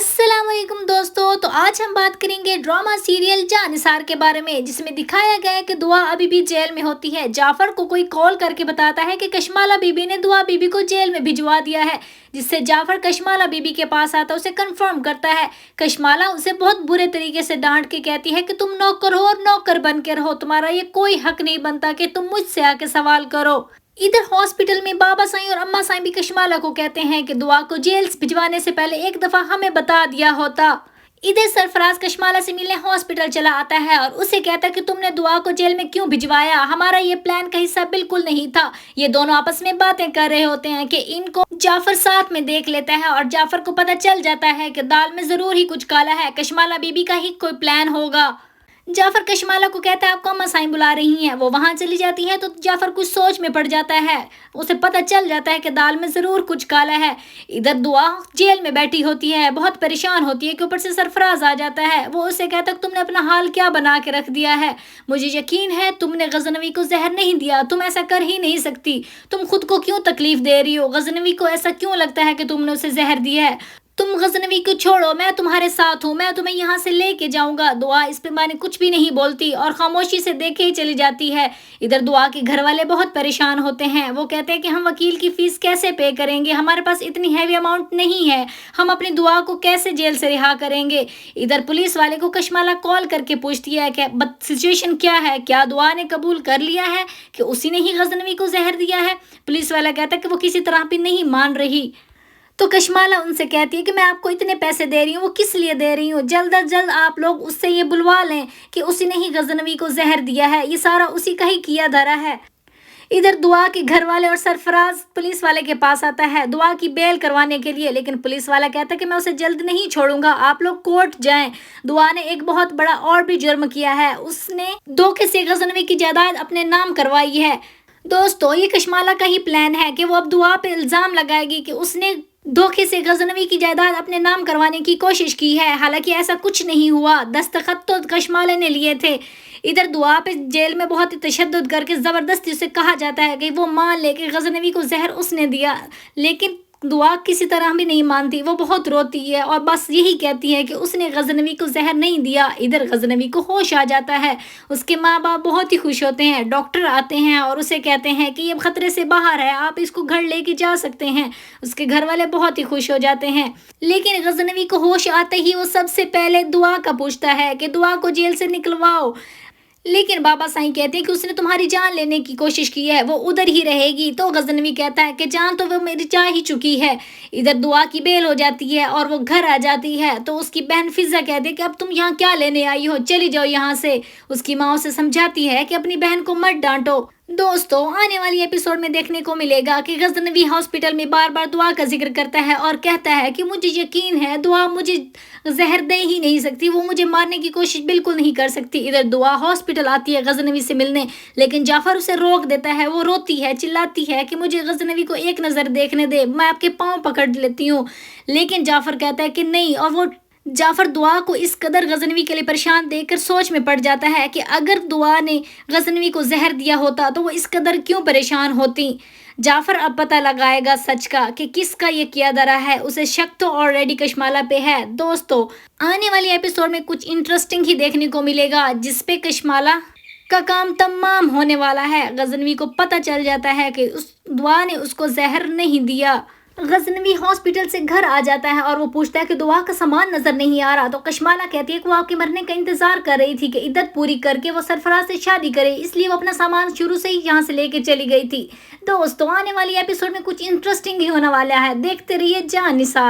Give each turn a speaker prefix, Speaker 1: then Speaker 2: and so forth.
Speaker 1: अस्सलाम वालेकुम दोस्तों। तो आज हम बात करेंगे ड्रामा सीरियल जान निसार के बारे में, जिसमें दिखाया गया है कि दुआ अभी भी जेल में होती है। जाफर को कोई कॉल करके बताता है कि कशमाला बीबी ने दुआ बीबी को जेल में भिजवा दिया है, जिससे जाफर कशमाला बीबी के पास आता है, उसे कंफर्म करता है। कशमाला उसे बहुत बुरे तरीके से डांट के कहती है कि तुम नौकर हो और नौकर बन के रहो, तुम्हारा ये कोई हक नहीं बनता कि तुम मुझसे आके सवाल करो। इधर हॉस्पिटल में बाबा साईं और अम्मा साईं भी कशमाला को कहते हैं कि दुआ को जेल भिजवाने से पहले एक दफा हमें बता दिया होता। इधर सरफराज कशमाला से मिलने हॉस्पिटल चला आता है और उसे कहता है कि तुमने दुआ को जेल में क्यों भिजवाया, हमारा ये प्लान का हिस्सा बिल्कुल नहीं था। ये दोनों आपस में बातें कर रहे होते हैं कि इनको जाफर साथ में देख लेता है और जाफर को पता चल जाता है कि दाल में जरूर ही कुछ काला है, कशमाला बीबी का ही कोई प्लान होगा। जाफर कशमाला को कहता है आपको अम्मा साईं बुला रही हैं। वो वहां चली जाती है तो जाफर कुछ सोच में पड़ जाता है, उसे पता चल जाता है कि दाल में जरूर कुछ काला है। इधर दुआ जेल में बैठी होती है, बहुत परेशान होती है कि ऊपर से सरफराज आ जाता है। वो उसे कहता है तुमने अपना हाल क्या बना के रख दिया है, मुझे यकीन है तुमने गजनवी को जहर नहीं दिया, तुम ऐसा कर ही नहीं सकती, तुम खुद को क्यों तकलीफ दे रही हो, गजनवी को ऐसा क्यों लगता है कि तुमने उसे जहर दिया है, तुम गजनवी को छोड़ो, मैं तुम्हारे साथ हूँ, मैं तुम्हें यहाँ से लेके जाऊंगा। दुआ इस पे माने कुछ भी नहीं बोलती और खामोशी से देखे ही चली जाती है। इधर दुआ के घर वाले बहुत परेशान होते हैं, वो कहते हैं कि हम वकील की फीस कैसे पे करेंगे, हमारे पास इतनी हैवी अमाउंट नहीं है, हम अपनी दुआ को कैसे जेल से रिहा करेंगे। इधर पुलिस वाले को कशमाला कॉल करके पूछती है कि सिचुएशन क्या है, क्या दुआ ने कबूल कर लिया है कि उसी ने ही गजनवी को जहर दिया है। पुलिस वाला कहता है कि वो किसी तरह भी नहीं मान रही। तो कशमाला उनसे कहती है कि मैं आपको इतने पैसे दे रही हूँ, वो किस लिए दे रही हूँ, जल्द अज जल्द आप लोग उससे ये बुलवा लें कि उसी ने ही गजनवी को जहर दिया है, ये सारा उसी का ही किया धरा है। इधर दुआ के घर वाले और सरफराज पुलिस वाले के पास आता है दुआ की बेल करवाने के लिए, लेकिन पुलिस वाला कहता है कि मैं उसे जल्द नहीं छोड़ूंगा, आप लोग कोर्ट जाएं। दुआ ने एक बहुत बड़ा और भी जुर्म किया है, उसने धोखे से गजनवी की जायदाद अपने नाम करवाई है। दोस्तों ये कशमाला का ही प्लान है कि वो अब दुआ पे इल्जाम लगाएगी कि उसने धोखे से गजनवी की जायदाद अपने नाम करवाने की कोशिश की है, हालांकि ऐसा कुछ नहीं हुआ, दस्तखत तो कशमाले ने लिए थे। इधर दुआ पे जेल में बहुत ही तशद्दुद करके ज़बरदस्ती उसे कहा जाता है कि वो मान ले कि गजनवी को जहर उसने दिया, लेकिन दुआ किसी तरह भी नहीं मानती, वो बहुत रोती है और बस यही कहती है कि उसने गजनवी को जहर नहीं दिया। इधर गजनवी को होश आ जाता है, उसके माँ बाप बहुत ही खुश होते हैं, डॉक्टर आते हैं और उसे कहते हैं कि ये खतरे से बाहर है, आप इसको घर लेके जा सकते हैं। उसके घर वाले बहुत ही खुश हो जाते हैं, लेकिन गजनवी को होश आते ही वो सबसे पहले दुआ का पूछता है कि दुआ को जेल से निकलवाओ, लेकिन बाबा साईं कहते हैं कि उसने तुम्हारी जान लेने की कोशिश की है, वो उधर ही रहेगी। तो गजनवी कहता है कि जान तो वो मेरी जा ही चुकी है। इधर दुआ की बेल हो जाती है और वो घर आ जाती है, तो उसकी बहन फिजा कहती है कि अब तुम यहाँ क्या लेने आई हो, चली जाओ यहाँ से। उसकी माँ उसे समझाती है कि अपनी बहन को मत डांटो। दोस्तों आने वाली एपिसोड में देखने को मिलेगा कि गजनवी हॉस्पिटल में बार बार दुआ का जिक्र करता है और कहता है कि मुझे यकीन है दुआ मुझे जहर दे ही नहीं सकती, वो मुझे मारने की कोशिश बिल्कुल नहीं कर सकती। इधर दुआ हॉस्पिटल आती है गजनवी से मिलने, लेकिन जाफर उसे रोक देता है, वो रोती है, चिल्लाती है कि मुझे गजनवी को एक नज़र देखने दे, मैं आपके पाँव पकड़ लेती हूँ, लेकिन जाफर कहता है कि नहीं। और वो जाफर दुआ को इस कदर गजनवी के लिए परेशान देखकर सोच में पड़ जाता है कि अगर दुआ ने गजनवी को जहर दिया होता तो वो इस कदर क्यों परेशान होती। जाफर अब पता लगाएगा सच का कि किसका ये किया धरा है, उसे शक तो ऑलरेडी कशमाला पे है। दोस्तों आने वाली एपिसोड में कुछ इंटरेस्टिंग ही देखने को मिलेगा, जिसपे कशमाला का काम तमाम होने वाला है। गजनवी को पता चल जाता है कि उस दुआ ने उसको जहर नहीं दिया। गजनवी हॉस्पिटल से घर आ जाता है और वो पूछता है कि दुआ का सामान नजर नहीं आ रहा, तो कशमाला कहती है कि वो आपके मरने का इंतजार कर रही थी कि इद्दत पूरी करके वो सरफराज से शादी करे, इसलिए वो अपना सामान शुरू से ही यहाँ से लेके चली गई थी। दोस्तों आने वाली एपिसोड में कुछ इंटरेस्टिंग ही होने वाला है, देखते रहिए जान निसार।